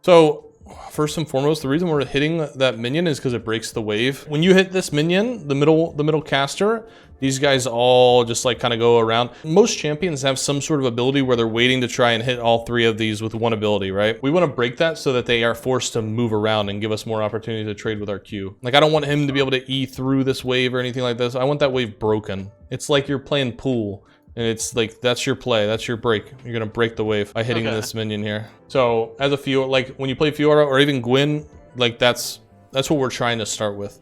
So first and foremost, the reason we're hitting that minion is because it breaks the wave. When you hit this minion, the middle caster, these guys all just like kind of go around. Most champions have some sort of ability where they're waiting to try and hit all three of these with one ability, right? We want to break that so that they are forced to move around and give us more opportunity to trade with our Q. Like, I don't want him to be able to E through this wave or anything like this. I want that wave broken. It's like you're playing pool. And it's like, that's your play, that's your break. You're gonna break the wave by hitting this minion here. So as a Fiora, like when you play Fiora or even Gwyn, like that's what we're trying to start with.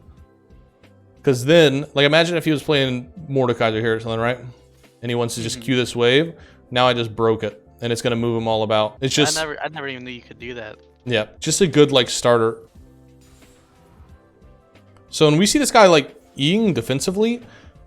Because then, like imagine if he was playing Mordekaiser here or something, right? And he wants to just Q this wave. Now I just broke it, and it's gonna move him all about. It's just I never even knew you could do that. Yeah, just a good like starter. So when we see this guy like Eing defensively,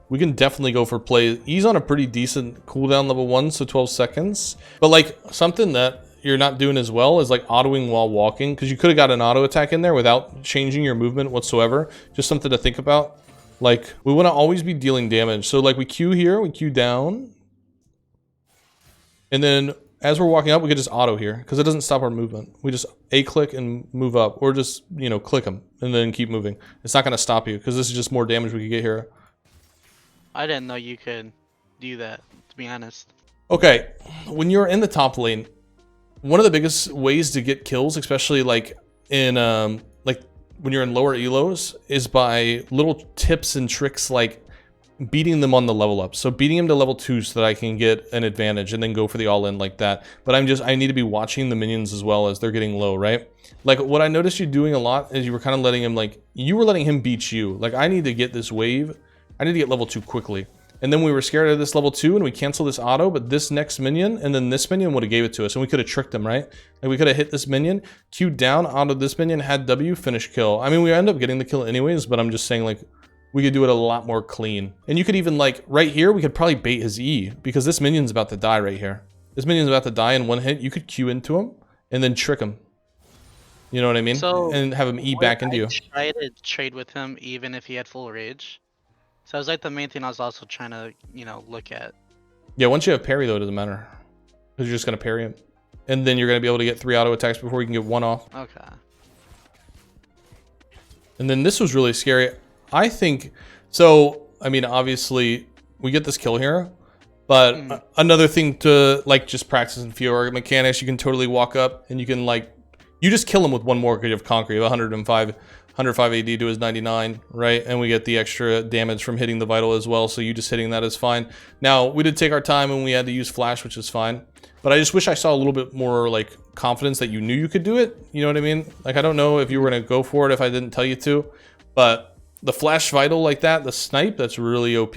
we can definitely go for play. He's on a pretty decent cooldown level 1, so 12 seconds. But like something that you're not doing as well is like autoing while walking, because you could have got an auto attack in there without changing your movement whatsoever. Just something to think about. Like we want to always be dealing damage. So like we Q here, we Q down. And then as we're walking up, we could just auto here because it doesn't stop our movement. We just A-click and move up, or just, you know, click them and then keep moving. It's not going to stop you because this is just more damage we could get here. I didn't know you could do that, to be honest. Okay, when you're in the top lane, one of the biggest ways to get kills, especially like in like when you're in lower elos, is by little tips and tricks like beating them on the level up. So beating them to level 2 so that I can get an advantage and then go for the all-in like that. But I need to be watching the minions as well as they're getting low, right? Like what I noticed you doing a lot is you were kind of letting him you were letting him beat you. Like I need to get this wave. I need to get level 2 quickly. And then we were scared of this level 2 and we canceled this auto, but this next minion and then this minion would have gave it to us and we could have tricked them, right? Like we could have hit this minion, Q down, auto this minion, had W, finish kill. I mean, we end up getting the kill anyways, but I'm just saying like we could do it a lot more clean. And you could even like right here, we could probably bait his E because this minion's about to die right here. This minion's about to die in one hit. You could Q into him and then trick him. You know what I mean? So, and have him E back into you. I tried to trade with him even if he had full rage. So it was like the main thing I was also trying to, you know, look at. Yeah, once you have parry though, it doesn't matter. Because you're just going to parry him. And then you're going to be able to get 3 auto attacks before you can get 1 off. Okay. And then this was really scary. I think, so, I mean, obviously, we get this kill here. But another thing to, like, just practice in Fiora mechanics, you can totally walk up and you can, like, you just kill him with 1 more because you have Conquer. You have 105 AD to his 99, right? And we get the extra damage from hitting the Vital as well, so you just hitting that is fine. Now, we did take our time and we had to use Flash, which is fine. But I just wish I saw a little bit more, like, confidence that you knew you could do it. You know what I mean? Like, I don't know if you were going to go for it if I didn't tell you to. But the Flash Vital like that, the snipe, that's really OP.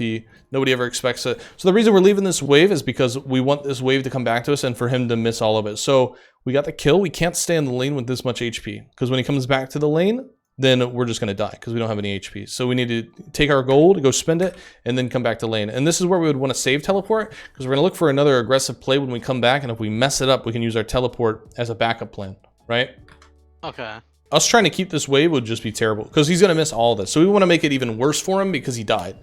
Nobody ever expects it. So the reason we're leaving this wave is because we want this wave to come back to us and for him to miss all of it. So we got the kill. We can't stay in the lane with this much HP. Because when he comes back to the lane, then we're just going to die because we don't have any HP. So we need to take our gold, go spend it, and then come back to lane. And this is where we would want to save teleport because we're going to look for another aggressive play when we come back. And if we mess it up, we can use our teleport as a backup plan, right? Okay. Us trying to keep this wave would just be terrible because he's going to miss all this. So we want to make it even worse for him because he died.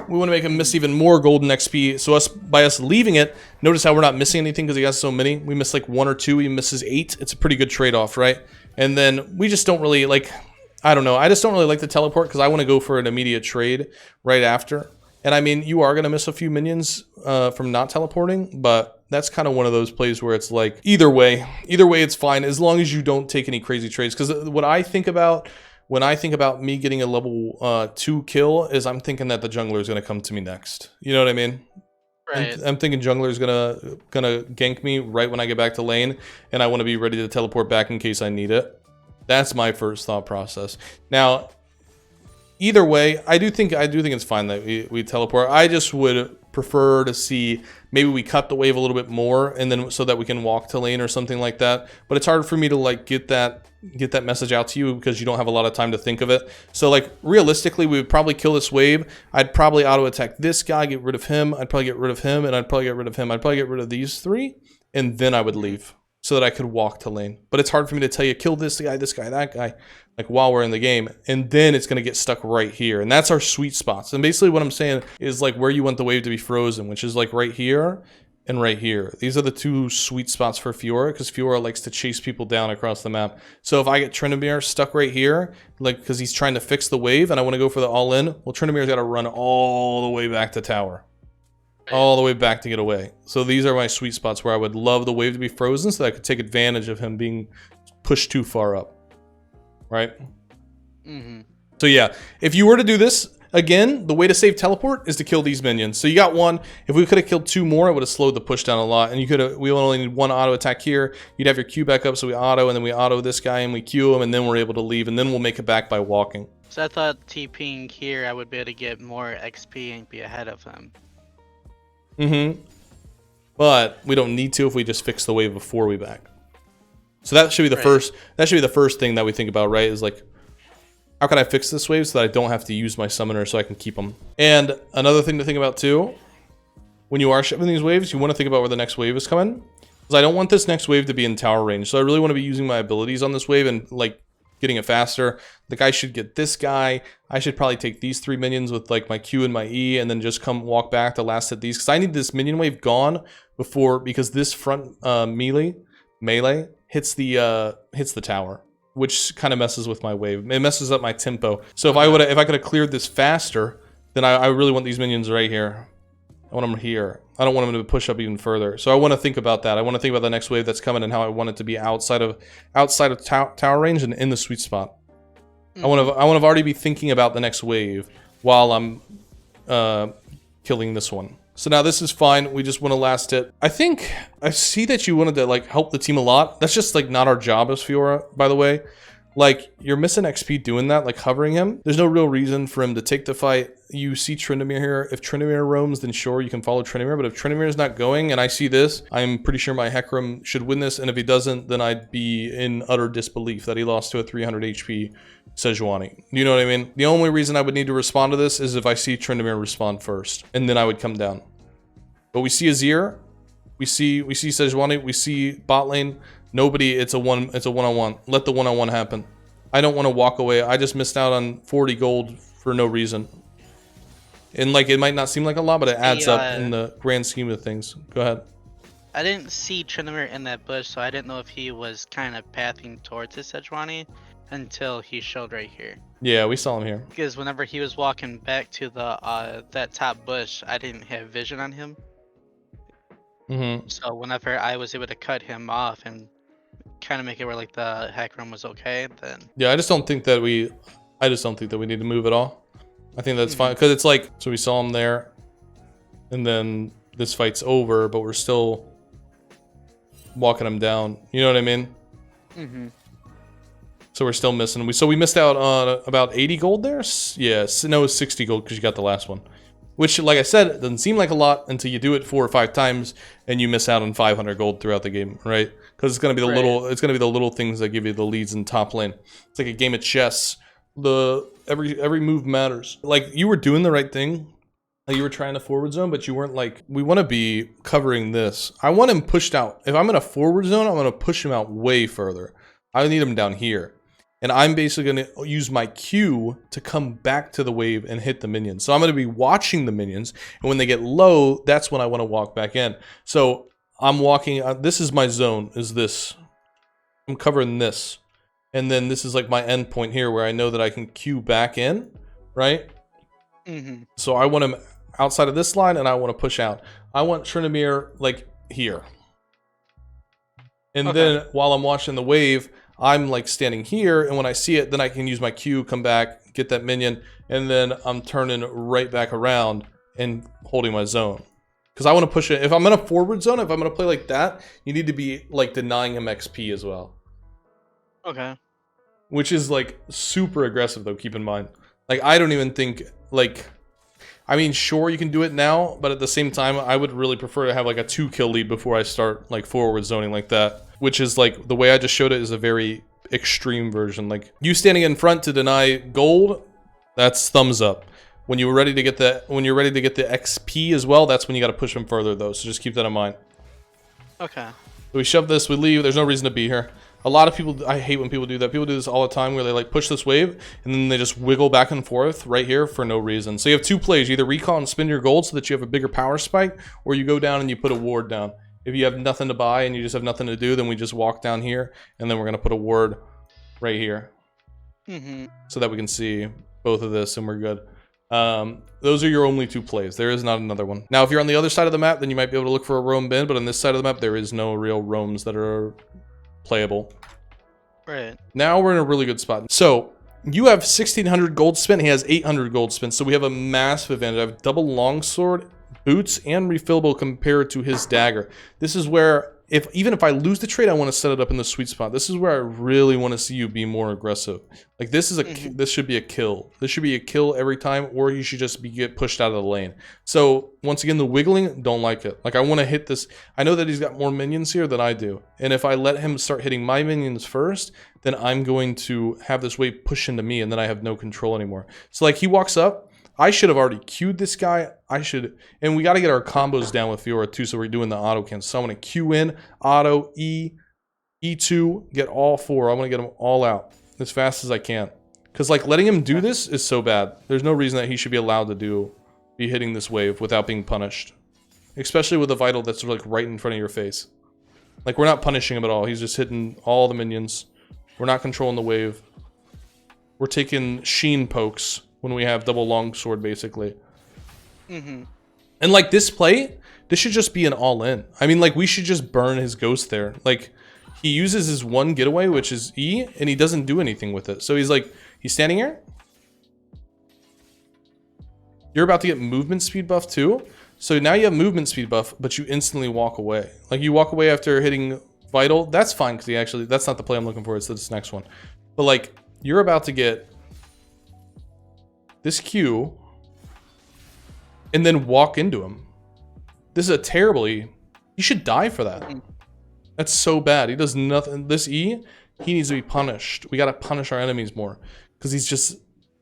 We want to make him miss even more golden XP. So by us leaving it, notice how we're not missing anything because he has so many. We miss like 1 or 2. He misses 8. It's a pretty good trade-off, right? And then we just don't really like... I don't know. I just don't really like the teleport because I want to go for an immediate trade right after. And I mean, you are going to miss a few minions from not teleporting, but that's kind of one of those plays where it's like, either way it's fine as long as you don't take any crazy trades. Because what I think about when I think about me getting a level 2 kill is I'm thinking that the jungler is going to come to me next. You know what I mean? Right. I'm thinking jungler is gonna gank me right when I get back to lane, and I want to be ready to teleport back in case I need it. That's my first thought process. Now, either way, I do think it's fine that we teleport. I just would prefer to see maybe we cut the wave a little bit more, and then so that we can walk to lane or something like that. But it's hard for me to like get that message out to you because you don't have a lot of time to think of it. So like realistically, we would probably kill this wave. I'd probably auto attack this guy, get rid of him. I'd probably get rid of him, and I'd probably get rid of him. I'd probably get rid of these 3, and then I would leave, so that I could walk to lane. But it's hard for me to tell you, kill this guy, that guy, like while we're in the game. And then it's gonna get stuck right here. And that's our sweet spots. And basically what I'm saying is like where you want the wave to be frozen, which is like right here. and right here. These are the two sweet spots for Fiora, because Fiora likes to chase people down across the map. So if I get Tryndamere stuck right here, like because he's trying to fix the wave and I want to go for the all-in, well, Tryndamere's got to run all the way back to tower. All the way back to get away. So these are my sweet spots where I would love the wave to be frozen so that I could take advantage of him being pushed too far up. Right? So yeah, if you were to do this, again, the way to save teleport is to kill these minions. So you got one. If we could have killed two more, it would have slowed the push down a lot. And you could have, we only need one auto attack here. You'd have your Q back up, so we auto, and then we auto this guy, and we Q him, and then we're able to leave, and then we'll make it back by walking. So I thought TPing here, I would be able to get more XP and be ahead of him. But we don't need to if we just fix the wave before we back. So that should be the first. That should be the first thing that we think about, right? Is like, how can I fix this wave so that I don't have to use my summoner so I can keep them? And another thing to think about too, when you are shipping these waves, you want to think about where the next wave is coming. Because I don't want this next wave to be in tower range. So I really want to be using my abilities on this wave and like getting it faster. The guy should get this guy. I should probably take these three minions with like my Q and my E and then just come walk back to last hit these. Because I need this minion wave gone before, because this front melee hits the tower, which kind of messes with my wave. It messes up my tempo. So if I could have cleared this faster, then I really want these minions right here. I want them here. I don't want them to push up even further. So I want to think about that. I want to think about the next wave that's coming and how I want it to be outside of tower range and in the sweet spot. I want to already be thinking about the next wave while I'm killing this one. So now this is fine. We just want to last hit. I think I see that you wanted to like help the team a lot. That's just like not our job as Fiora, by the way. Like, you're missing XP doing that, like hovering him. There's no real reason for him to take the fight. You see Tryndamere here. If Tryndamere roams, then sure, you can follow Tryndamere. But if Tryndamere is not going, and I see this, I'm pretty sure my Hecarim should win this. And if he doesn't, then I'd be in utter disbelief that he lost to a 300 HP Sejuani. You know what I mean? The only reason I would need to respond to this is if I see Tryndamere respond first. And then I would come down. But we see Azir. We see Sejuani. We see bot lane. Nobody, it's a one-on-one. Let the one-on-one happen. I don't want to walk away. I just missed out on 40 gold for no reason. And like, it might not seem like a lot, but it adds up in the grand scheme of things. Go ahead. I didn't see Tryndamere in that bush, so I didn't know if he was kind of pathing towards his Sejuani until he showed right here. Yeah, we saw him here. Because whenever he was walking back to the that top bush, I didn't have vision on him. So whenever I was able to cut him off and kind of make it where like the Hecarim was okay, then yeah, I just don't think that we need to move at all. I think that's fine, because it's like, so we saw him there and then this fight's over, but we're still walking him down, you know what I mean? So we're still missing. We missed out on about 80 gold there. Yeah, no, 60 gold because you got the last one. Which, like I said, it doesn't seem like a lot until you do it 4 or 5 times and you miss out on 500 gold throughout the game, right? Because it's gonna be the little things that give you the leads in top lane. It's like a game of chess. Every move matters. Like, you were doing the right thing. Like, you were trying to forward zone, but you weren't like, we want to be covering this. I want him pushed out. If I'm in a forward zone, I'm gonna push him out way further. I need him down here. And I'm basically going to use my Q to come back to the wave and hit the minions. So I'm going to be watching the minions. And when they get low, that's when I want to walk back in. So I'm walking. This is my zone, is this. I'm covering this. And then this is like my end point here where I know that I can Q back in, right? So I want him outside of this line and I want to push out. I want Tryndamere like here. And then while I'm watching the wave, I'm like standing here, and when I see it, then I can use my Q, come back, get that minion, and then I'm turning right back around and holding my zone. Because I want to push it. If I'm in a forward zone, if I'm going to play like that, you need to be like denying him XP as well. Okay. Which is like super aggressive though, keep in mind. Like, I don't even think, like, I mean, sure, you can do it now, but at the same time, I would really prefer to have like a 2-kill lead before I start like forward zoning like that. Which is like, the way I just showed it is a very extreme version. Like, you standing in front to deny gold, that's thumbs up. When you're ready to get the XP as well, that's when you got to push them further though. So just keep that in mind. Okay. So we shove this, we leave. There's no reason to be here. A lot of people, I hate when people do that. People do this all the time where they like push this wave and then they just wiggle back and forth right here for no reason. So you have two plays. You either recall and spend your gold so that you have a bigger power spike, or you go down and you put a ward down. If you have nothing to buy and you just have nothing to do, then we just walk down here and then we're going to put a ward right here. So that we can see both of this and we're good. Those are your only two plays. There is not another one. Now, if you're on the other side of the map, then you might be able to look for a roam bin, but on this side of the map, there is no real roams that are playable. Right. Now we're in a really good spot. So you have 1,600 gold spent. He has 800 gold spent. So we have a massive advantage. I have double longsword, boots, and refillable compared to his dagger. This is where, even if I lose the trade, I want to set it up in the sweet spot. This is where I really want to see you be more aggressive. Like this is this should be a kill. This should be a kill every time, or you should just get pushed out of the lane. So once again, the wiggling, don't like it. Like I want to hit this. I know that he's got more minions here than I do, and if I let him start hitting my minions first, then I'm going to have this wave push into me, and then I have no control anymore. So like he walks up. I should have already queued this guy. And we got to get our combos down with Fiora too, so we're doing the auto cancel. So I'm going to Q in, auto, E, E2, get all four. I'm going to get them all out as fast as I can. Because like letting him do this is so bad. There's no reason that he should be allowed to be hitting this wave without being punished. Especially with a vital that's like right in front of your face. Like we're not punishing him at all. He's just hitting all the minions. We're not controlling the wave. We're taking sheen pokes when we have double longsword, basically. And like this play, this should just be an all-in. I mean, like we should just burn his ghost there. Like he uses his one getaway, which is E, and he doesn't do anything with it. So he's like, he's standing here. You're about to get movement speed buff too. So now you have movement speed buff, but you instantly walk away. Like you walk away after hitting vital. That's fine because he actually, that's not the play I'm looking for. It's this next one. But like you're about to get this Q, and then walk into him. This is a terrible E. You should die for that. That's so bad. He does nothing. This E, he needs to be punished. We got to punish our enemies more. Because he's just...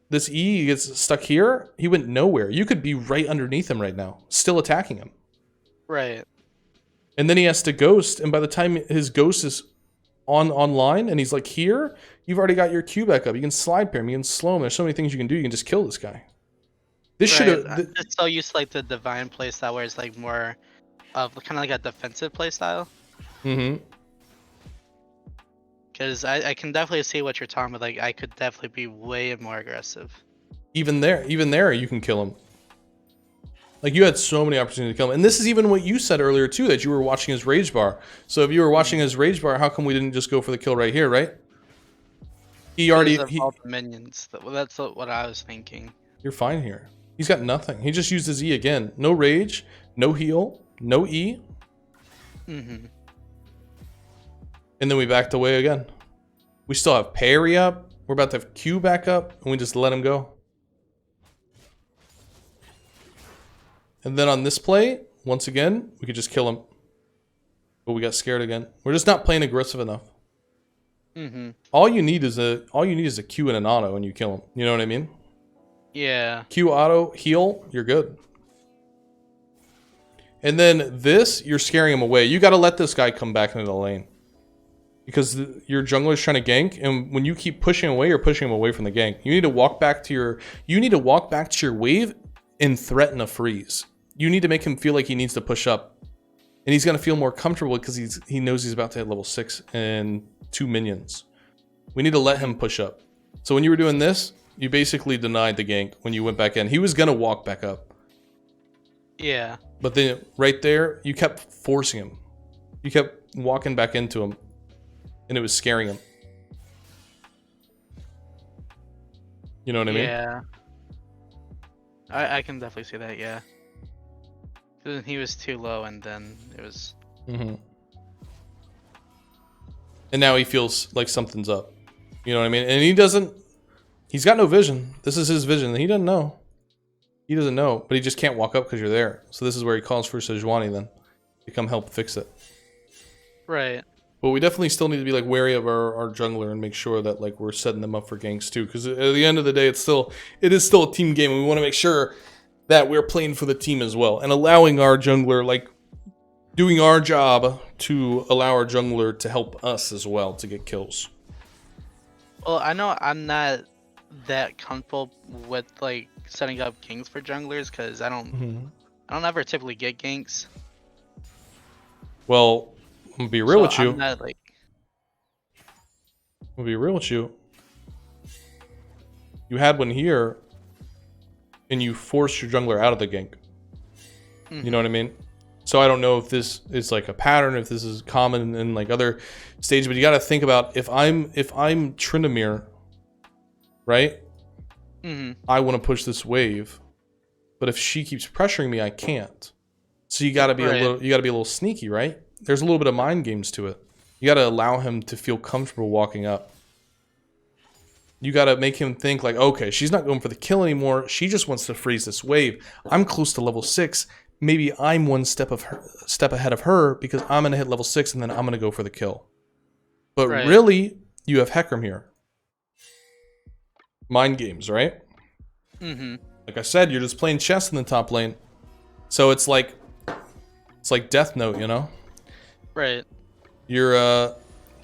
This E, he gets stuck here. He went nowhere. You could be right underneath him right now. Still attacking him. Right. And then he has to ghost. And by the time his ghost is online and he's like here, you've already got your Q back up. You can slide pair him, you can slow him. There's so many things you can do. You can just kill this guy. This should have. I'm just so used to like the divine playstyle where it's like more of kind of like a defensive playstyle. Because I can definitely see what you're talking about. Like I could definitely be way more aggressive. Even there, you can kill him. Like you had so many opportunities to kill him. And this is even what you said earlier too, that you were watching his rage bar. So if you were watching his rage bar, how come we didn't just go for the kill right here, right? He already... all the minions. That's what I was thinking. You're fine here. He's got nothing. He just used his E again. No rage, no heal, no E. And then we backed away again. We still have Parry up. We're about to have Q back up, and we just let him go. And then on this play, once again, we could just kill him. But we got scared again. We're just not playing aggressive enough. All you need is a Q and an auto, and you kill him. You know what I mean? Yeah. Q auto, heal, you're good. And then this, you're scaring him away. You got to let this guy come back into the lane. Because your jungler is trying to gank, and when you keep pushing away, you're pushing him away from the gank. You need to walk back to your wave and threaten a freeze. You need to make him feel like he needs to push up. And he's going to feel more comfortable because he knows he's about to hit level 6 and 2 minions. We need to let him push up. So when you were doing this, you basically denied the gank when you went back in. He was going to walk back up. Yeah. But then right there, you kept forcing him. You kept walking back into him. And it was scaring him. You know what I mean? Yeah. I can definitely see that, yeah. He was too low and then it was... And now he feels like something's up. You know what I mean? And he's got no vision. This is his vision. He doesn't know. He doesn't know, but he just can't walk up because you're there. So this is where he calls for Sejuani then. To come help fix it. Right. But we definitely still need to be like wary of our jungler and make sure that like we're setting them up for ganks too. Because at the end of the day, it is still a team game. And we want to make sure that we're playing for the team as well. And allowing our jungler, like doing our job to allow our jungler to help us as well to get kills. Well, I know I'm not that comfortable with like setting up ganks for junglers because I don't ever typically get ganks. Well, I'm gonna be real So with you. I'm not like. I'm gonna be real with you. You had one here, and you forced your jungler out of the gank. You know what I mean? So I don't know if this is like a pattern, if this is common in like other stages, but you got to think about if I'm Tryndamere, right? I want to push this wave, but if she keeps pressuring me, I can't. So you got to be a little sneaky, right? There's a little bit of mind games to it. You got to allow him to feel comfortable walking up. You got to make him think like, okay, she's not going for the kill anymore. She just wants to freeze this wave. I'm close to level 6. Maybe I'm one step ahead of her because I'm going to hit level 6 and then I'm going to go for the kill. But really, you have Hecarim here. Mind games, right? Like I said, you're just playing chess in the top lane. So it's like Death Note, you know? Right.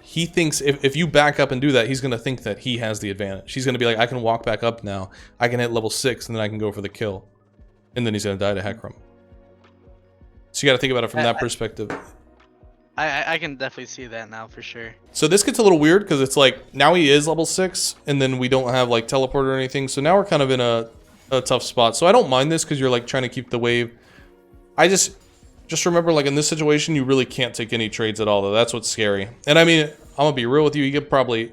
He thinks if you back up and do that, he's going to think that he has the advantage. He's going to be like, I can walk back up now. I can hit level 6 and then I can go for the kill. And then he's going to die to Hecarim. So you got to think about it from that perspective. I can definitely see that now for sure. So this gets a little weird because it's like now he is level 6 and then we don't have like teleport or anything. So now we're kind of in a tough spot. So I don't mind this because you're like trying to keep the wave. I just remember like in this situation, you really can't take any trades at all though. That's what's scary. And I mean, I'm going to be real with you. You could probably...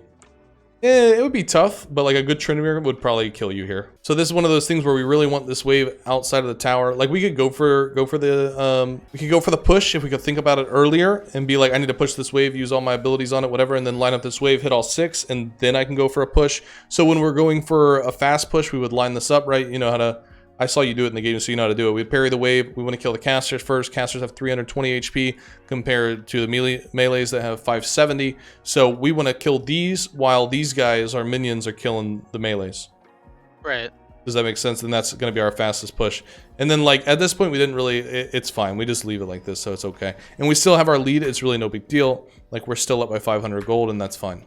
it would be tough, but like a good Tryndamere would probably kill you here. So this is one of those things where we really want this wave outside of the tower. Like we could go for the push if we could think about it earlier and be like, I need to push this wave, use all my abilities on it, whatever, and then line up this wave, hit all 6, and then I can go for a push. So when we're going for a fast push, we would line this up, right? You know how to... I saw you do it in the game, so you know how to do it. We'd parry the wave. We want to kill the casters first. Casters have 320 HP compared to the melees that have 570. So we want to kill these while these guys, our minions, are killing the melees. Right. Does that make sense? And that's going to be our fastest push. And then, like, at this point, we didn't really... It's fine. We just leave it like this, so it's okay. And we still have our lead. It's really no big deal. Like, we're still up by 500 gold, and that's fine.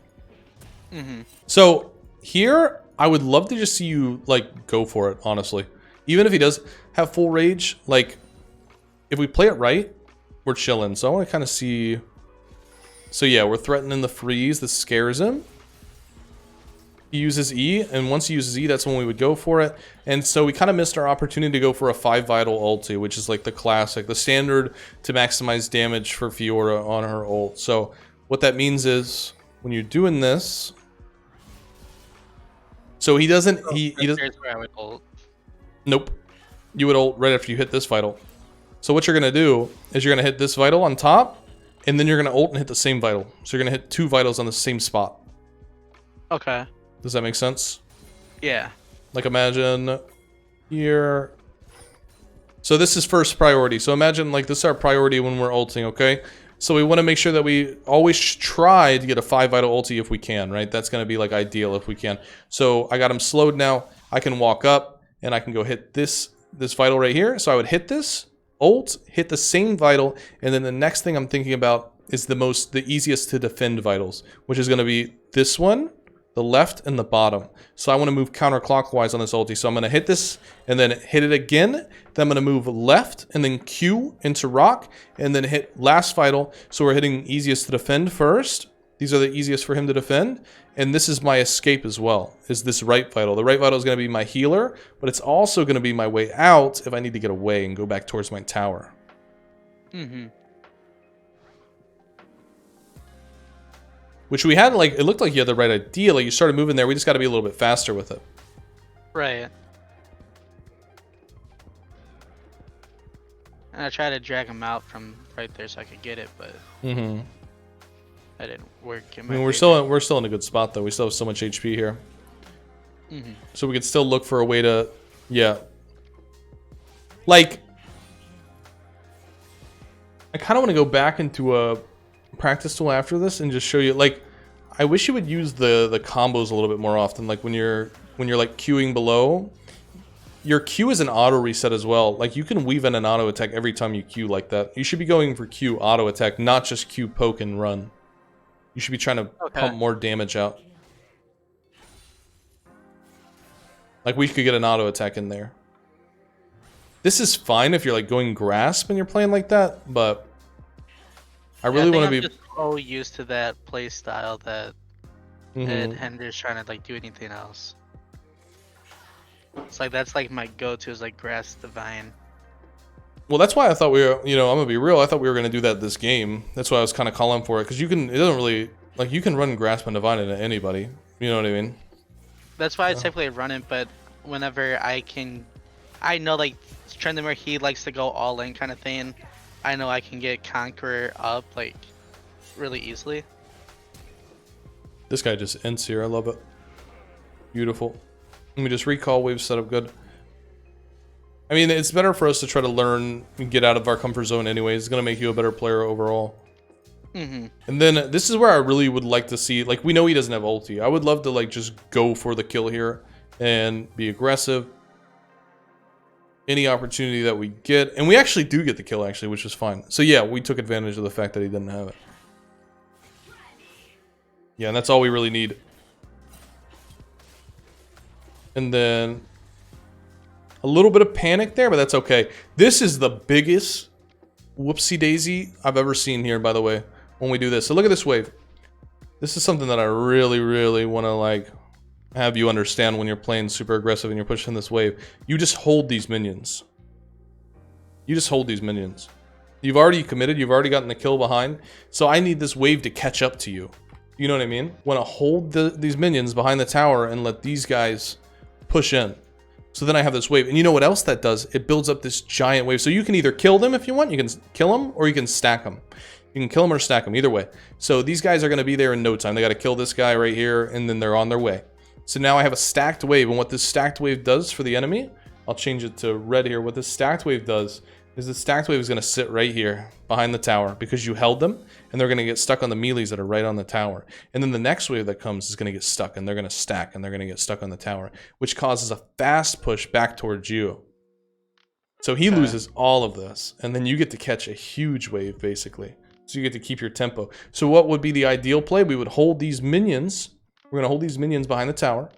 So here, I would love to just see you, like, go for it, honestly. Even if he does have full rage, like, if we play it right, we're chilling. So I want to kind of see... So yeah, we're threatening the freeze. This scares him. He uses E, and once he uses E, that's when we would go for it. And so we kind of missed our opportunity to go for a 5 vital ulti, which is like the classic, the standard to maximize damage for Fiora on her ult. So what that means is, when you're doing this... So he doesn't... He doesn't... Here's where I would ult. Nope. You would ult right after you hit this vital. So what you're going to do is you're going to hit this vital on top, and then you're going to ult and hit the same vital. So you're going to hit 2 vitals on the same spot. Okay. Does that make sense? Yeah. Like imagine here. So this is first priority. So imagine like this is our priority when we're ulting, okay? So we want to make sure that we always try to get a 5 vital ulti if we can, right? That's going to be like ideal if we can. So I got him slowed now. I can walk up. And I can go hit this vital right here. So I would hit this, ult, hit the same vital, and then the next thing I'm thinking about is the easiest to defend vitals, which is going to be this one, the left, and the bottom. So I want to move counterclockwise on this ulti. So I'm going to hit this, and then hit it again. Then I'm going to move left, and then Q into rock, and then hit last vital. So we're hitting easiest to defend first. These are the easiest for him to defend. And this is my escape as well, is this right vital. The right vital is going to be my healer, but it's also going to be my way out if I need to get away and go back towards my tower. Which we had, like, it looked like you had the right idea. Like, you started moving there. We just got to be a little bit faster with it. Right. And I tried to drag him out from right there so I could get it, but... That didn't work. I mean, we're still in a good spot though. We still have so much HP here, so we could still look for a way to, yeah. Like, I kind of want to go back into a practice tool after this and just show you. Like, I wish you would use the combos a little bit more often. Like when you're like queuing below, your Q is an auto reset as well. Like you can weave in an auto attack every time you Q like that. You should be going for Q auto attack, not just Q poke and run. You should be trying to pump more damage out. Like we could get an auto attack in there. This is fine if you're like going grasp and you're playing like that, but I really want to be. I'm just so used to that play style that it hinders trying to like do anything else. It's like that's like my go-to is like grasp divine. Well, that's why I thought we were. You know, I'm gonna be real. I thought we were gonna do that this game. That's why I was kind of calling for it because you can. It doesn't really like you can run grasp and divine into anybody. You know what I mean? That's why I typically run it, but whenever I can, I know like Trending where he likes to go all in kind of thing. I know I can get Conqueror up like really easily. This guy just ends here. I love it. Beautiful. Let me just recall wave setup good. I mean, it's better for us to try to learn and get out of our comfort zone anyways. It's going to make you a better player overall. And then this is where I really would like to see, like we know he doesn't have ulti. I would love to like just go for the kill here and be aggressive. Any opportunity that we get, and we actually do get the kill actually, which is fine. So yeah, we took advantage of the fact that he didn't have it. Yeah, and that's all we really need. And then a little bit of panic there, but that's okay. This is the biggest whoopsie daisy I've ever seen here, by the way, when we do this. So look at this wave. This is something that I really, really want to like have you understand when you're playing super aggressive and you're pushing this wave. You just hold these minions. You just hold these minions. You've already committed. You've already gotten the kill behind. So I need this wave to catch up to you. You know what I mean? Want to hold these minions behind the tower and let these guys push in. So then I have this wave. And you know what else that does? It builds up this giant wave. So you can either kill them if you want. You can kill them or you can stack them. You can kill them or stack them. Either way. So these guys are going to be there in no time. They got to kill this guy right here and then they're on their way. So now I have a stacked wave, and what this stacked wave does for the enemy, I'll change it to red here. What this stacked wave does is the stacked wave is going to sit right here behind the tower because you held them, and they're going to get stuck on the melees that are right on the tower. And then the next wave that comes is going to get stuck, and they're going to stack, and they're going to get stuck on the tower, which causes a fast push back towards you. So he loses all of this, and then you get to catch a huge wave, basically. So you get to keep your tempo. So what would be the ideal play? We would hold these minions. We're going to hold these minions behind the tower.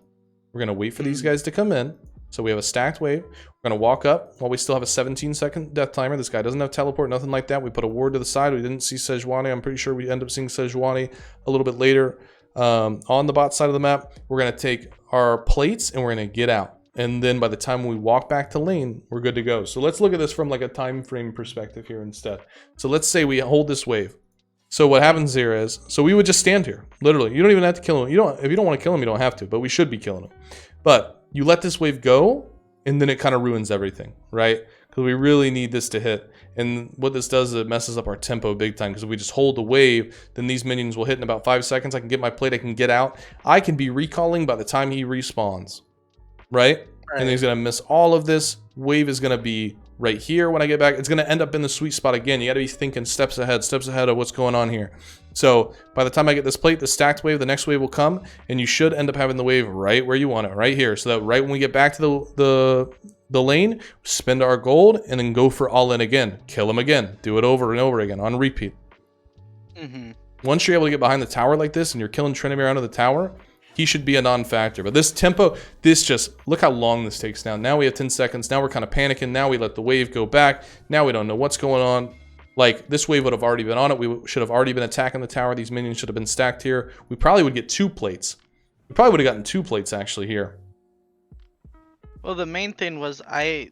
We're going to wait for these guys to come in. So we have a stacked wave. We're going to walk up while we still have a 17-second death timer. This guy doesn't have teleport, nothing like that. We put a ward to the side. We didn't see Sejuani. I'm pretty sure we end up seeing Sejuani a little bit later on the bot side of the map. We're going to take our plates and we're going to get out. And then by the time we walk back to lane, we're good to go. So let's look at this from like a time frame perspective here instead. So let's say we hold this wave. So what happens here is, so we would just stand here, literally. You don't even have to kill him. If you don't want to kill him, you don't have to, but we should be killing him. But you let this wave go, and then it kind of ruins everything, right? Because we really need this to hit. And what this does is it messes up our tempo big time, because if we just hold the wave, then these minions will hit in about 5 seconds. I can get my plate, I can get out. I can be recalling by the time he respawns, right? And he's going to miss all of this. Wave is going to be right here when I get back. It's going to end up in the sweet spot again. You got to be thinking steps ahead of what's going on here. So by the time I get this plate, the stacked wave, the next wave will come, and you should end up having the wave right where you want it, right here. So that right when we get back to the lane, spend our gold, and then go for all in again. Kill him again. Do it over and over again on repeat. Once you're able to get behind the tower like this, and you're killing Trinimir out of the tower, he should be a non-factor. But this tempo, look how long this takes now. Now we have 10 seconds. Now we're kind of panicking. Now we let the wave go back. Now we don't know what's going on. Like, this wave would have already been on it. We should have already been attacking the tower. These minions should have been stacked here. We probably would get 2 plates. We probably would have gotten 2 plates, actually, here. Well, the main thing was the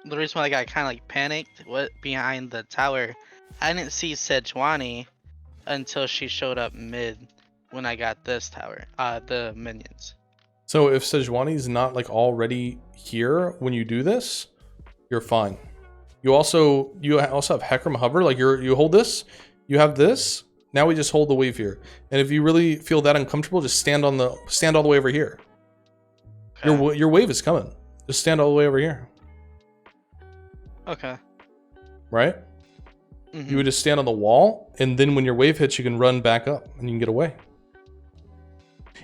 reason why I got kind of like panicked behind the tower. I didn't see Sejuani until she showed up mid. When I got this tower, the minions. So if Sejuani's not like already here when you do this, you're fine. You also have Hecarim hover. Like you hold this, you have this. Now we just hold the wave here. And if you really feel that uncomfortable, just stand all the way over here. Okay. Your wave is coming. Just stand all the way over here. Okay. Right? You would just stand on the wall, and then when your wave hits, you can run back up and you can get away.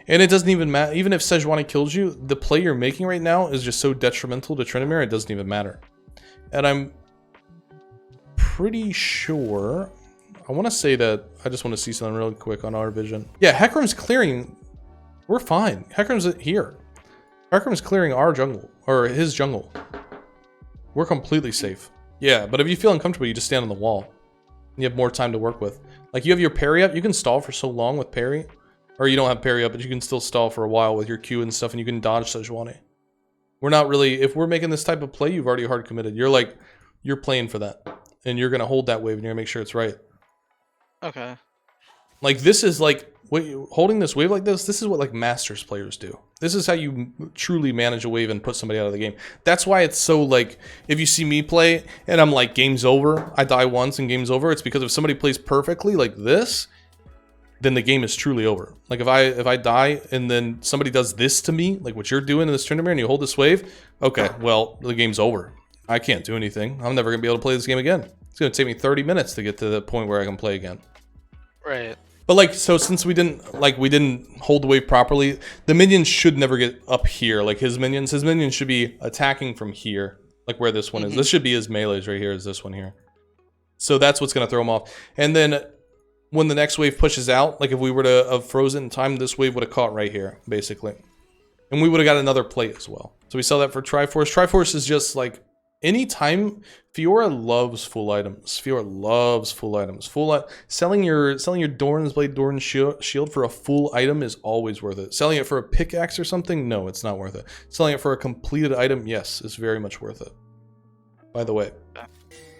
And it doesn't even matter. Even if Sejuani kills you, the play you're making right now is just so detrimental to Tryndamere, it doesn't even matter. And I'm pretty sure... I want to say that... I just want to see something real quick on our vision. Yeah, Hecarim's clearing... We're fine. Hecarim's here. Hecarim's clearing our jungle. Or his jungle. We're completely safe. Yeah, but if you feel uncomfortable, you just stand on the wall. You have more time to work with. Like, you have your parry up. You can stall for so long with parry. Or you don't have parry up, but you can still stall for a while with your Q and stuff, and you can dodge Sejuani. We're not really... If we're making this type of play, you've already hard committed. You're like... You're playing for that. And you're going to hold that wave, and you're going to make sure it's right. Okay. Like, this is like... Holding this wave like this is what, like, Masters players do. This is how you truly manage a wave and put somebody out of the game. That's why it's so, like... If you see me play, and I'm like, game's over, I die once and game's over, it's because if somebody plays perfectly like this... then the game is truly over. Like, if I die and then somebody does this to me, like what you're doing in this tournament, and you hold this wave, okay, well, the game's over. I can't do anything. I'm never gonna be able to play this game again. It's gonna take me 30 minutes to get to the point where I can play again. Right. But like, so since we didn't hold the wave properly, the minions should never get up here. Like his minions should be attacking from here, like where this one is. This should be his melees right here, is this one here. So that's what's gonna throw him off. And then when the next wave pushes out, like if we were to have frozen in time, this wave would have caught right here, basically. And we would have got another plate as well. So we saw that for Triforce. Triforce is just like, anytime, Fiora loves full items. Fiora loves full items. Selling your Doran's Blade, Doran's Shield for a full item is always worth it. Selling it for a pickaxe or something, no, it's not worth it. Selling it for a completed item, yes, is very much worth it. By the way.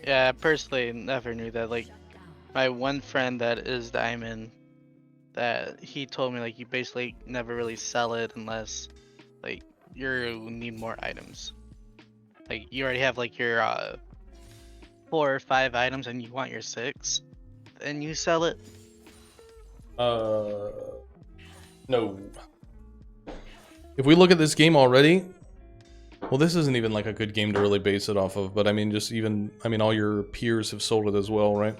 Yeah, I personally never knew that. Like, my one friend that is Diamond, that he told me, like, you basically never really sell it unless, like, you need more items. Like, you already have, like, your 4 or 5 items and you want your 6, then you sell it. No. If we look at this game already, well, this isn't even, like, a good game to really base it off of, but, I mean, just even, I mean, all your peers have sold it as well, right?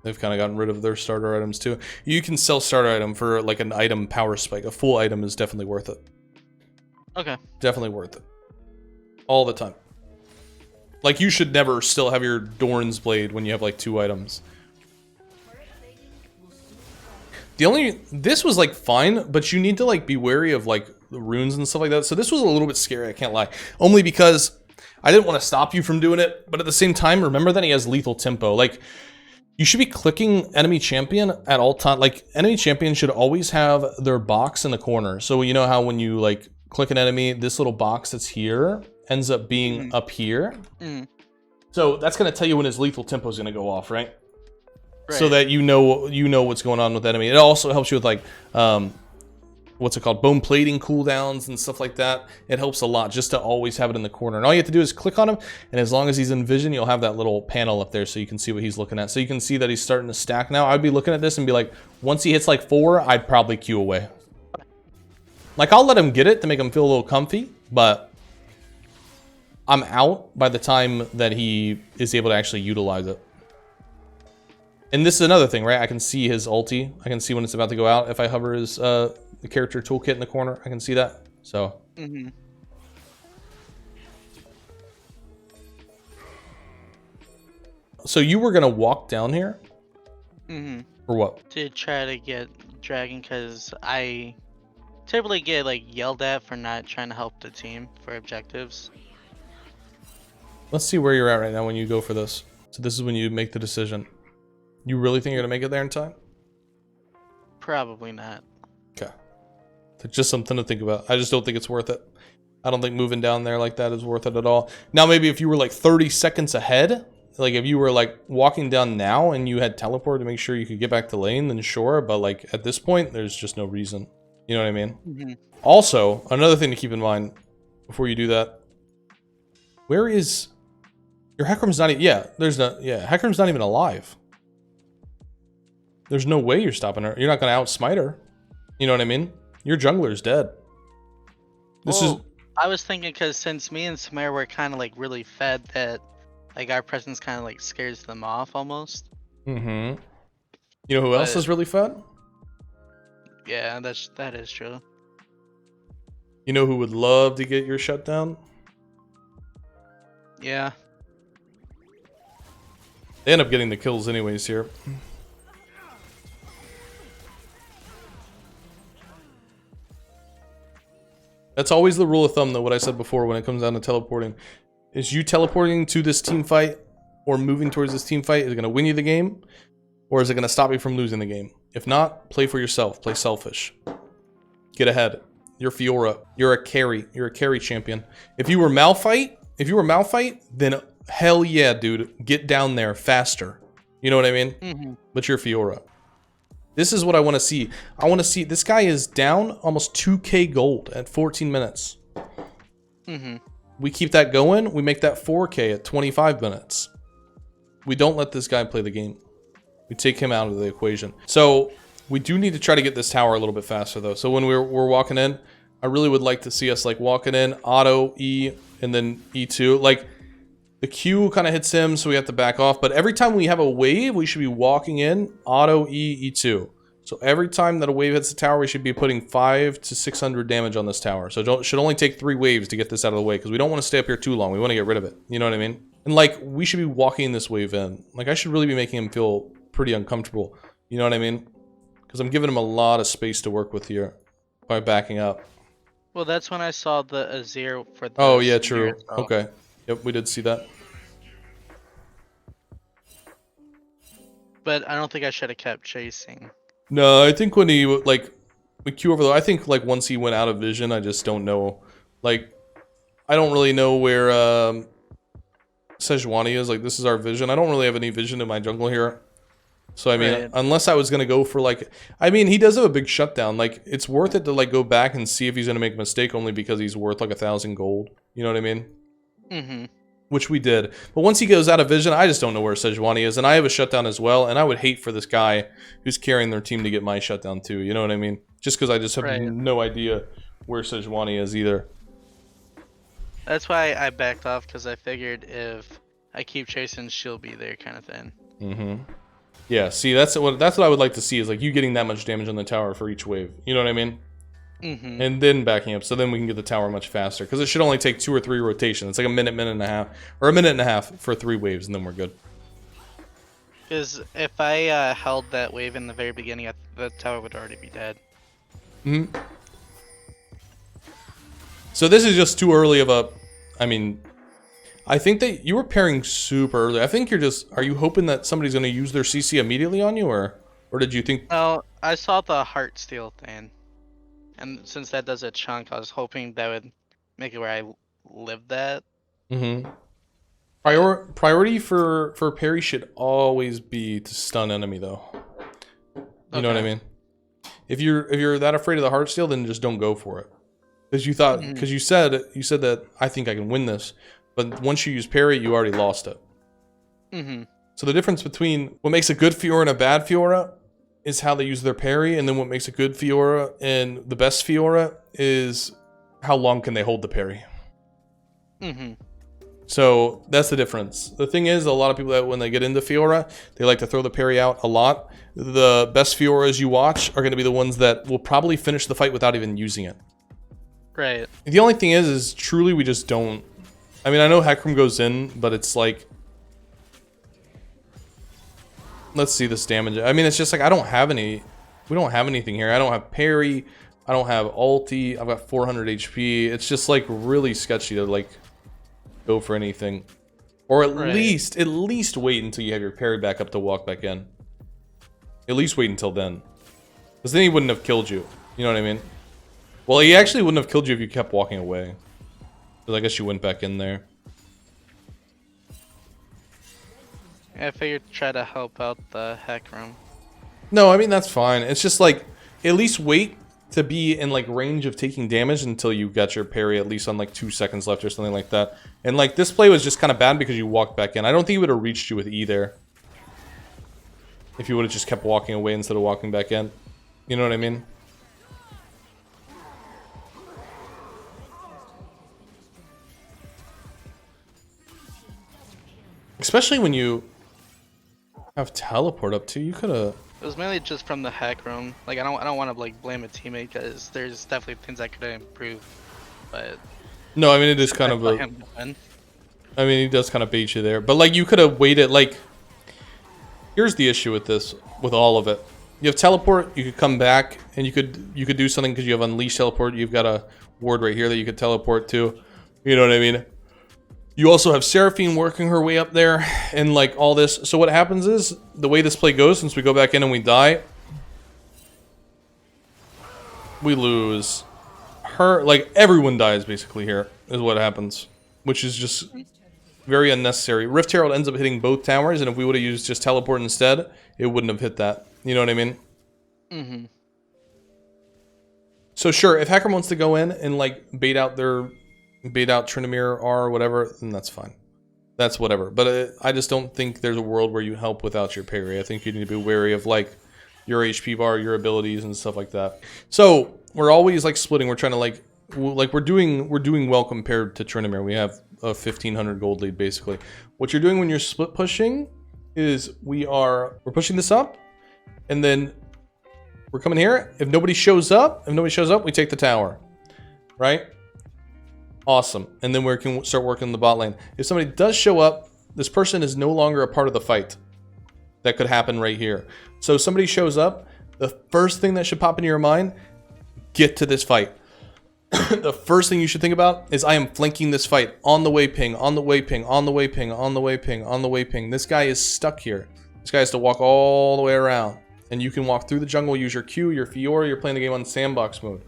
They've kind of gotten rid of their starter items too. You can sell starter item for like an item power spike. A full item is definitely worth it. Okay. Definitely worth it. All the time. Like, you should never still have your Doran's Blade when you have like 2 items. This was like fine, but you need to like be wary of like the runes and stuff like that. So this was a little bit scary, I can't lie. Only because I didn't want to stop you from doing it, but at the same time, remember that he has lethal tempo. Like, you should be clicking enemy champion at all time. Like, enemy champion should always have their box in the corner. So you know how when you like click an enemy, this little box that's here ends up being up here. So that's gonna tell you when his lethal tempo is gonna go off, right? So that you know what's going on with the enemy. It also helps you with like what's it called, bone plating cooldowns and stuff like that. It helps a lot just to always have it in the corner. And all you have to do is click on him, and as long as he's in vision, you'll have that little panel up there so you can see what he's looking at. So you can see that he's starting to stack now. I'd be looking at this and be like, once he hits like 4, I'd probably queue away. Like, I'll let him get it to make him feel a little comfy, but I'm out by the time that he is able to actually utilize it. And this is another thing, right? I can see his ulti. I can see when it's about to go out. If I hover his the character toolkit in the corner, I can see that. So. So you were gonna walk down here? For what? To try to get Dragon, because I typically get like yelled at for not trying to help the team for objectives. Let's see where you're at right now when you go for this. So this is when you make the decision. You really think you're gonna make it there in time? Probably not. Okay. Just something to think about. I just don't think it's worth it. I don't think moving down there like that is worth it at all. Now, maybe if you were like 30 seconds ahead, like if you were like walking down now and you had teleport to make sure you could get back to lane, then sure. But like at this point, there's just no reason. You know what I mean? Also, another thing to keep in mind before you do that, where is your Hecarim's not? Hecarim's not even alive. There's no way you're stopping her. You're not going to outsmite her. You know what I mean? Your jungler's dead. I was thinking because since me and Samara were kind of like really fed, that like our presence kind of like scares them off almost. You know who else is really fed? Yeah, that is true. You know who would love to get your shutdown? Yeah. They end up getting the kills anyways here. That's always the rule of thumb, though, what I said before when it comes down to teleporting. Is you teleporting to this team fight or moving towards this team fight is going to win you the game, or is it going to stop you from losing the game? If not, play for yourself. Play selfish. Get ahead. You're Fiora. You're a carry. You're a carry champion. If you were Malphite, then hell yeah, dude. Get down there faster. You know what I mean? But you're Fiora. This is what I want to see. I want to see... This guy is down almost 2k gold at 14 minutes. We keep that going. We make that 4k at 25 minutes. We don't let this guy play the game. We take him out of the equation. So we do need to try to get this tower a little bit faster, though. So when we're walking in, I really would like to see us like walking in, auto, E, and then E2. Like the Q kind of hits him, so we have to back off. But every time we have a wave, we should be walking in, auto, E, E2. So every time that a wave hits the tower, we should be putting 500 to 600 damage on this tower. So it should only take 3 waves to get this out of the way, because we don't want to stay up here too long. We want to get rid of it. You know what I mean? And like, we should be walking this wave in. Like, I should really be making him feel pretty uncomfortable. You know what I mean? Because I'm giving him a lot of space to work with here by backing up. Well, that's when I saw the Azir for the... Oh, yeah, true. Okay. Yep, we did see that. But I don't think I should have kept chasing. No, I think when he, like, we Q over the... I think, like, once he went out of vision, I just don't know. Like, I don't really know where Sejuani is. Like, this is our vision. I don't really have any vision in my jungle here. So, I mean, unless I was going to go for, like... I mean, he does have a big shutdown. Like, it's worth it to, like, go back and see if he's going to make a mistake only because he's worth, like, 1,000 gold. You know what I mean? Which we did. But once he goes out of vision, I just don't know where Sejuani is. And I have a shutdown as well. And I would hate for this guy who's carrying their team to get my shutdown too. You know what I mean? Just because I just have no idea where Sejuani is either. That's why I backed off, because I figured if I keep chasing, she'll be there kind of thing. Yeah, see, that's what I would like to see, is like you getting that much damage on the tower for each wave. You know what I mean? And then backing up, so then we can get the tower much faster. Because it should only take 2 or 3 rotations. It's like a minute, minute and a half. Or a minute and a half for 3 waves, and then we're good. Because if I held that wave in the very beginning, the tower would already be dead. So this is just too early of a... I mean... I think that you were pairing super early. I think you're just... Are you hoping that somebody's going to use their CC immediately on you, or did you think... No, I saw the heart steal thing. And since that does a chunk, I was hoping that would make it where I live that. Priority for parry should always be to stun enemy, though. You know what I mean? If you're that afraid of the heart steal, then just don't go for it. Because you thought... Because you said that I think I can win this. But once you use parry, you already lost it. So the difference between what makes a good Fiora and a bad Fiora is how they use their parry, and then what makes a good Fiora and the best Fiora is how long can they hold the parry. So that's the difference. The thing is, a lot of people that when they get into Fiora, they like to throw the parry out a lot. The best Fioras you watch are going to be the ones that will probably finish the fight without even using it. The only thing is truly we just don't... I mean, I know Hecarim goes in, but it's like... Let's see this damage. I mean, it's just like, I don't have any... We don't have anything here. I don't have parry. I don't have ulti. I've got 400 HP. It's just like really sketchy to like go for anything. Or at least wait until you have your parry back up to walk back in. At least wait until then. Because then he wouldn't have killed you. You know what I mean? Well, he actually wouldn't have killed you if you kept walking away. Because I guess you went back in there. I figured to try to help out the Hecarim. No, I mean, that's fine. It's just like, at least wait to be in like range of taking damage until you got your parry at least on like 2 seconds left or something like that. And like, this play was just kind of bad because you walked back in. I don't think he would have reached you with E there. If you would have just kept walking away instead of walking back in. You know what I mean? Especially when you have teleport up too. You could have It was mainly just from the hack room. Like I don't want to like blame a teammate because there's definitely things I could have improved. But No, I mean it is kind I of let a. him win. I mean he does kind of bait you there, but like you could have waited. Like here's the issue with this, with all of it. You have teleport. You could come back and you could do something because you have unleash teleport. You've got a ward right here that you could teleport to. You know what I mean? You also have Seraphine working her way up there and like all this. So what happens is, the way this play goes, since we go back in and we die, we lose. Her, like everyone dies basically here, is what happens. Which is just very unnecessary. Rift Herald ends up hitting both towers, and if we would have used just teleport instead, it wouldn't have hit that. You know what I mean? Mm-hmm. So sure, if Hacker wants to go in and like bait out Tryndamere or whatever, then that's fine. That's whatever. But I just don't think there's a world where you help without your parry. I think you need to be wary of like your HP bar, your abilities, and stuff like that. So we're always like splitting. We're trying to like we're doing well compared to Tryndamere. We have a 1,500 gold lead basically. What you're doing when you're split pushing is we're pushing this up, and then we're coming here. If nobody shows up, we take the tower, right? Awesome. And then we can start working the bot lane. If somebody does show up, this person is no longer a part of the fight. That could happen right here. So if somebody shows up, the first thing that should pop into your mind, get to this fight. The first thing you should think about is I am flanking this fight. On the way ping, on the way ping, on the way ping, on the way ping, on the way ping. This guy is stuck here. This guy has to walk all the way around. And you can walk through the jungle, use your Q, your Fiora, you're playing the game on sandbox mode.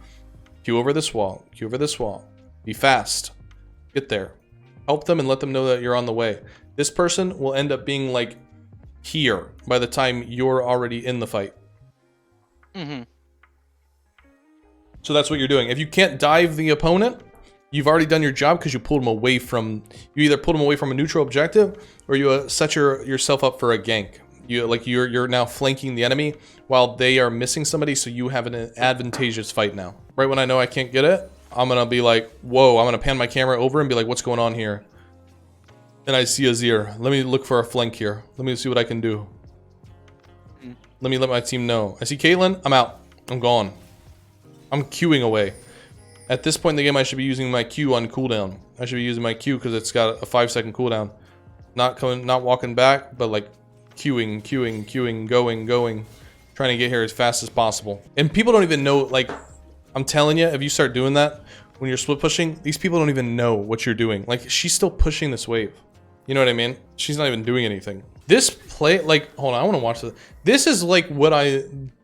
Q over this wall, Q over this wall. Be fast. Get there. Help them and let them know that you're on the way. This person will end up being like here by the time you're already in the fight. Mm-hmm. So that's what you're doing. If you can't dive the opponent, you've already done your job because you pulled them away from... You either pulled them away from a neutral objective or you set yourself up for a gank. You're now flanking the enemy while they are missing somebody, so you have an advantageous fight now. Right when I know I can't get it, I'm gonna be like, whoa, I'm gonna pan my camera over and be like, what's going on here? And I see Azir. Let me look for a flank here. Let me see what I can do. Let me let my team know. I see Caitlyn, I'm out. I'm gone. I'm queuing away. At this point in the game, I should be using my Q on cooldown. I should be using my Q because it's got a 5-second cooldown. Not walking back, but like queuing, going. Trying to get here as fast as possible. And people don't even know, like, I'm telling you, if you start doing that when you're split pushing, these people don't even know what you're doing. Like, she's still pushing this wave. You know what I mean? She's not even doing anything. This play, like, hold on, I want to watch this. This is like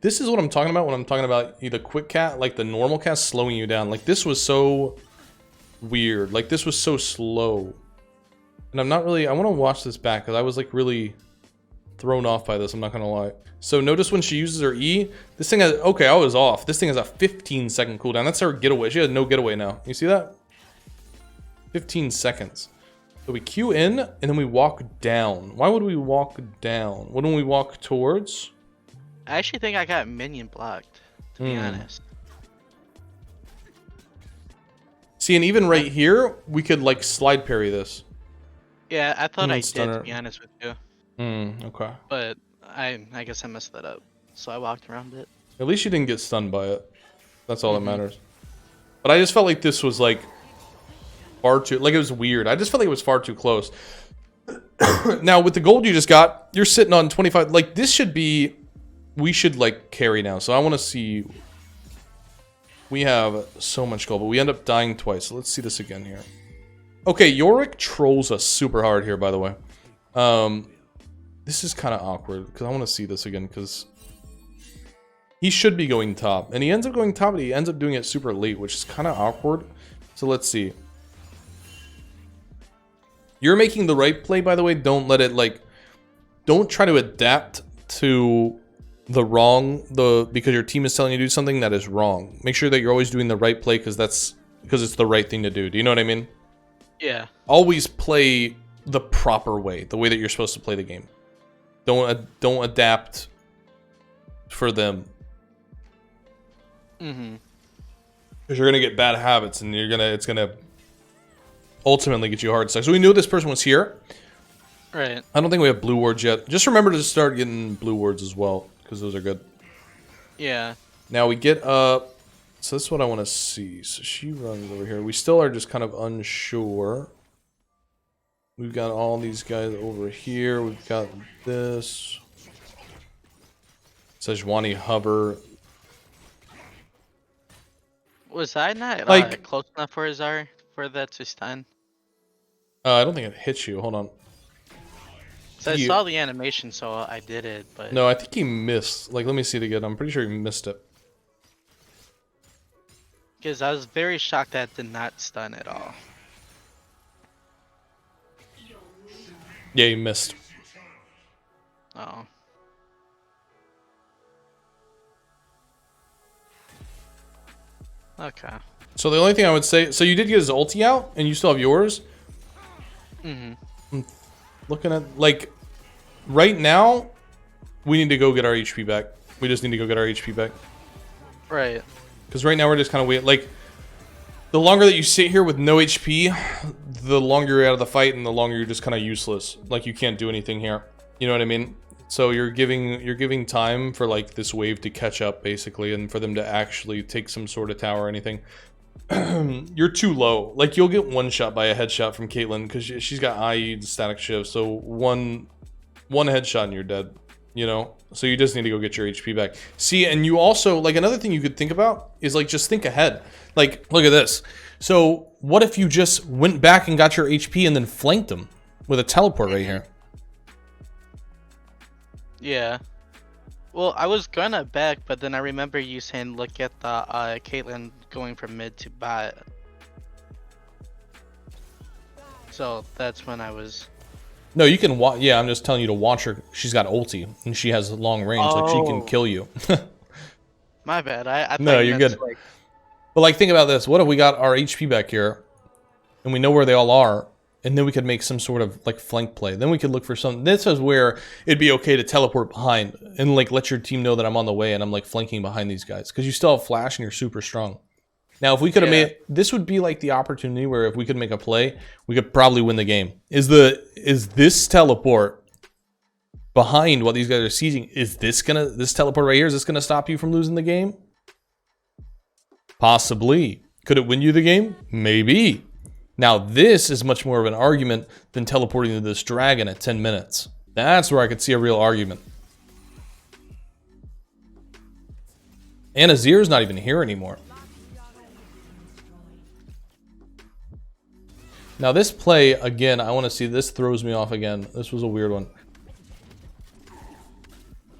this is what I'm talking about when I'm talking about the quick cat, like the normal cat slowing you down. Like, this was so weird. Like, this was so slow. And I'm not really, I want to watch this back because I was like really thrown off by this, I'm not gonna lie. So notice when she uses her E, this thing has, okay, I was off. This thing has a 15-second cooldown. That's her getaway. She has no getaway now. You see that? 15 seconds. So we Q in, and then we walk down. Why would we walk down? Wouldn't we walk towards? I actually think I got minion blocked, to be honest. See, and even right here, we could like slide parry this. Yeah, I thought I did, stunner. to be honest with you. Okay. But I guess I messed that up. So I walked around it. At least you didn't get stunned by it. That's all that matters. But I just felt like this was like far too, like it was weird. I just felt like it was far too close. Now with the gold you just got, you're sitting on 25. Like this should be, we should like carry now. So I want to see. We have so much gold, but we end up dying twice. So let's see this again here. Okay, Yorick trolls us super hard here, by the way. This is kind of awkward because I want to see this again because he should be going top. And he ends up going top, but he ends up doing it super late, which is kind of awkward. So let's see. You're making the right play, by the way. Don't let it like... Don't try to adapt to the wrong... because your team is telling you to do something that is wrong. Make sure that you're always doing the right play because it's the right thing to do. Do you know what I mean? Yeah. Always play the proper way. The way that you're supposed to play the game. Don't adapt for them. Because you're gonna get bad habits, and it's gonna ultimately get you hard stuck. So we knew this person was here. Right. I don't think we have blue wards yet. Just remember to start getting blue wards as well, because those are good. Yeah. Now we get up. So this is what I want to see. So she runs over here. We still are just kind of unsure. We've got all these guys over here. We've got this. Sejuani hover. Was I not Like- close enough for Azar for that to stun? I don't think it hits you. Hold on. So I saw the animation, so I did it, but... No, I think he missed. Like, let me see it again. I'm pretty sure he missed it. Because I was very shocked that it did not stun at all. Yeah, he missed. Oh. Okay. So the only thing I would say... So you did get his ulti out, and you still have yours? Mm-hmm. Looking at... Like, right now, we need to go get our HP back. We just need to go get our HP back. Right. Because right now we're just kind of waiting. Like, the longer that you sit here with no HP, the longer you're out of the fight, and the longer you're just kind of useless. Like, you can't do anything here. You know what I mean? So you're giving time for like this wave to catch up, basically, and for them to actually take some sort of tower or anything. You're too low. Like, you'll get one shot by a headshot from Caitlyn because she's got IE and static shift. So one headshot and you're dead. You know, so you just need to go get your HP back. See, and you also, like, another thing you could think about is, like, just think ahead. Like, look at this. So what if you just went back and got your HP and then flanked them with a teleport right here? Yeah. Well, I was gonna back, but then I remember you saying look at the Caitlyn going from mid to bot. So that's when I was... No, you can watch. Yeah, I'm just telling you to watch her. She's got ulti, and she has long range. Like, she can kill you. My bad. I thought No, you you're meant good. like... But, like, think about this. What if we got our HP back here, and we know where they all are, and then we could make some sort of, like, flank play. Then we could look for some... This is where it'd be okay to teleport behind and, like, let your team know that I'm on the way and I'm, like, flanking behind these guys. Because you still have flash and you're super strong. Now, if we could have made... This would be, like, the opportunity where if we could make a play, we could probably win the game. Is this teleport behind what these guys are seizing? Is this gonna... This teleport right here, is this gonna stop you from losing the game? Possibly. Could it win you the game? Maybe. Now, this is much more of an argument than teleporting to this dragon at 10 minutes. That's where I could see a real argument. And Azir's not even here anymore. Now, this play, again, I want to see. This throws me off again. This was a weird one.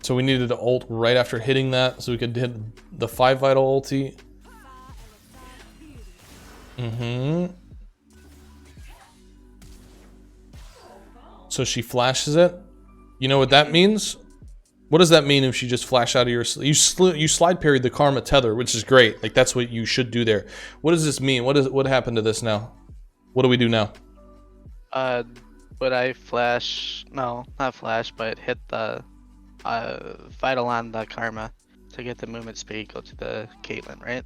So we needed to ult right after hitting that so we could hit the 5 vital ulti. So she flashes it. You know what that means? What does that mean if she just flash out of your... You slide parried the Karma Tether, which is great. Like, that's what you should do there. What does this mean? What happened to this now? What do we do now? Would I flash... No, not flash, but hit the vital on the Karma to get the movement speed, go to the Caitlyn, right?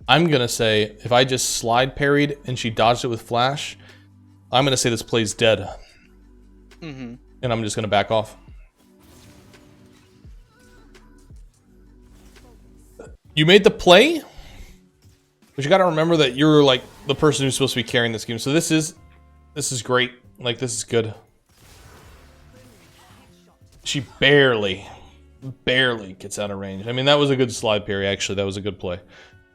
I'm going to say, if I just slide parried and she dodged it with flash, I'm going to say this play's dead. And I'm just going to back off. You made the play, but you got to remember that you're, like, the person who's supposed to be carrying this game. So this is great. Like, this is good. She barely gets out of range. I mean, that was a good slide parry, actually. That was a good play.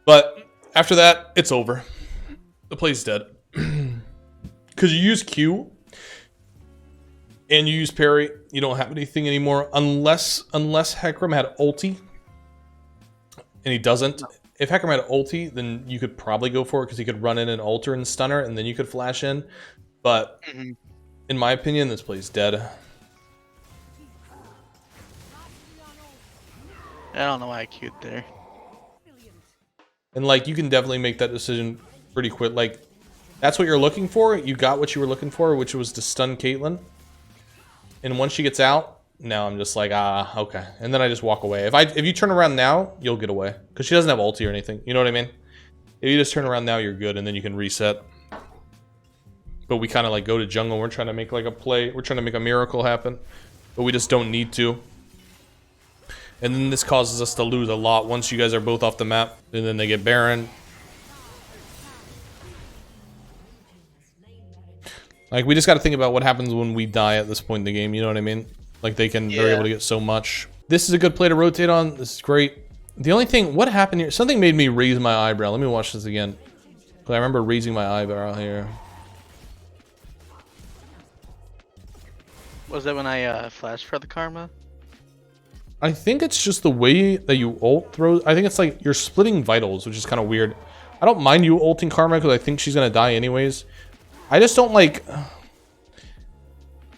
But after that, it's over. The play's dead. Because you use Q and you use parry, you don't have anything anymore unless Hecarim had ulti. And he doesn't. If Hecarim had ulti, then you could probably go for it because he could run in and alter and stun her, and then you could flash in. But in my opinion, this play's dead. I don't know why I queued there. And, like, you can definitely make that decision pretty quick. Like, that's what you're looking for. You got what you were looking for, which was to stun Caitlyn. And once she gets out, now I'm just like, okay. And then I just walk away. If you turn around now, you'll get away. Because she doesn't have ulti or anything. You know what I mean? If you just turn around now, you're good. And then you can reset. But we kind of, like, go to jungle. We're trying to make, like, a play. We're trying to make a miracle happen. but we just don't need to. And then this causes us to lose a lot once you guys are both off the map, and then they get Baron. Like, we just got to think about what happens when we die at this point in the game, you know what I mean? Like, they're able to get so much. This is a good play to rotate on. This is great. The only thing, what happened here? Something made me raise my eyebrow. Let me watch this again. I remember raising my eyebrow here. Was that when I flashed for the karma? I think it's just the way that you ult throws. I think it's like you're splitting vitals, which is kind of weird. I don't mind you ulting Karma because I think she's going to die anyways. I just don't like...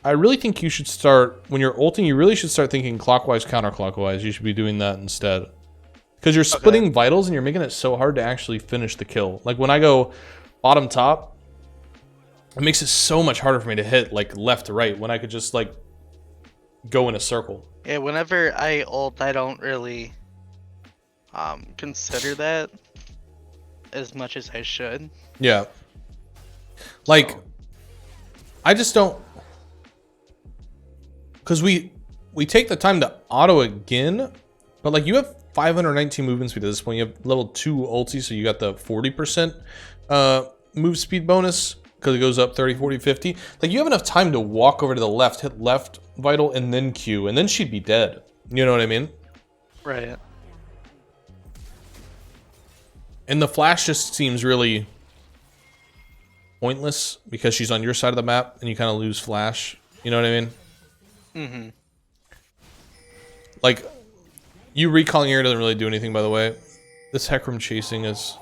I really think you should start... When you're ulting, you really should start thinking clockwise, counterclockwise. You should be doing that instead. Because you're splitting vitals and you're making it so hard to actually finish the kill. Like when I go bottom top, it makes it so much harder for me to hit like left to right when I could just like go in a circle. Yeah, whenever I ult, I don't really consider that as much as I should. Yeah. Like, I just don't... Because we take the time to auto again, but like you have 519 movement speed at this point. You have level 2 ulti, so you got the 40% move speed bonus because it goes up 30, 40, 50. Like you have enough time to walk over to the left, hit left vital, and then Q, and then she'd be dead. You know what I mean? Right. And the flash just seems really pointless because she's on your side of the map and you kind of lose flash. You know what I mean? Mm-hmm. Like, you recalling here doesn't really do anything, by the way. This Hecarim chasing is...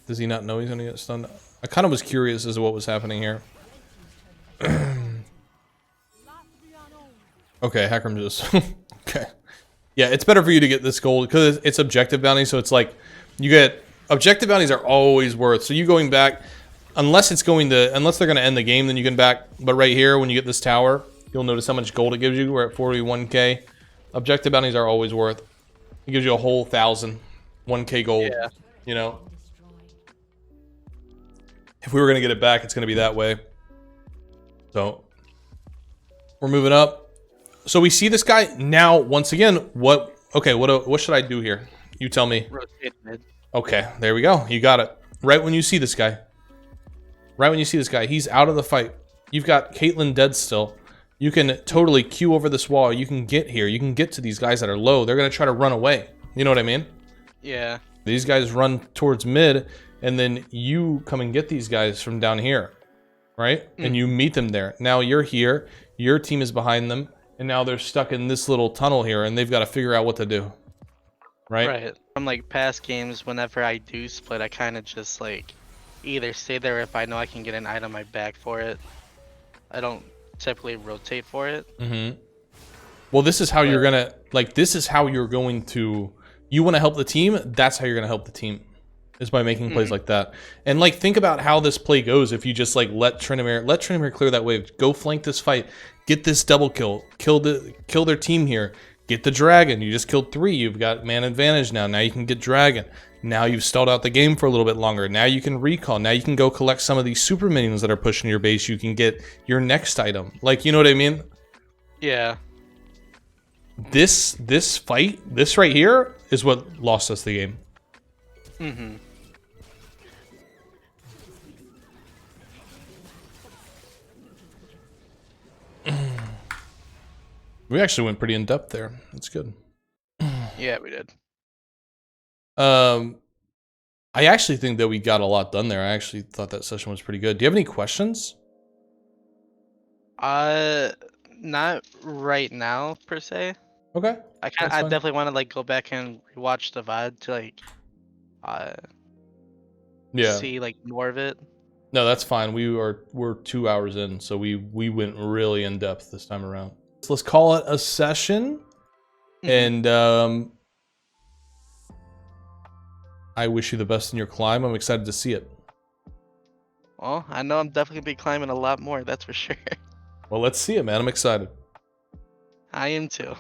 Does he not know he's gonna get stunned? I kind of was curious as to what was happening here. Okay, Hecarim just... Okay. Yeah, it's better for you to get this gold because it's objective bounty, so it's like you get... Objective bounties are always worth, so you going back, unless they're going to end the game, then you can back. But right here, when you get this tower, you'll notice how much gold it gives you. We're at 41k. Objective bounties are always worth. It gives you a whole 1,000, 1k gold. Yeah. You know, if we were gonna get it back, it's gonna be that way. So we're moving up. So we see this guy now. Once again, what? Okay, what should I do here? You tell me. Rotate mid. Okay, there we go. You got it. Right when you see this guy. Right when you see this guy. He's out of the fight. You've got Caitlyn dead still. You can totally queue over this wall. You can get here. You can get to these guys that are low. They're going to try to run away. You know what I mean? Yeah. These guys run towards mid, and then you come and get these guys from down here. Right? And you meet them there. Now you're here. Your team is behind them. And now they're stuck in this little tunnel here, and they've got to figure out what to do. Right? From like past games, whenever I do split, I kind of just like either stay there if I know I can get an item, I back for it. I don't typically rotate for it. Mm-hmm. Well, this is how you're gonna this is how you're going to. You want to help the team. That's how you're gonna help the team, is by making plays like that. And like think about how this play goes if you just like let Tryndamere clear that wave, go flank this fight, get this double kill their team here. Get the dragon. You just killed 3. You've got man advantage now. Now you can get dragon. Now you've stalled out the game for a little bit longer. Now you can recall. Now you can go collect some of these super minions that are pushing your base. You can get your next item. Like, you know what I mean? Yeah. This fight, this right here, is what lost us the game. Mm-hmm. We actually went pretty in depth there. That's good. Yeah, we did. I actually think that we got a lot done there. I actually thought that session was pretty good. Do you have any questions? Not right now per se. Okay. I definitely want to like go back and watch the VOD to like see like more of it. No, that's fine. We're 2 hours in, so we went really in depth this time around. So let's call it a session, and I wish you the best in your climb. I'm excited to see it. Well, I know I'm definitely gonna be climbing a lot more. That's for sure. Well, let's see it, man. I'm excited. I am too.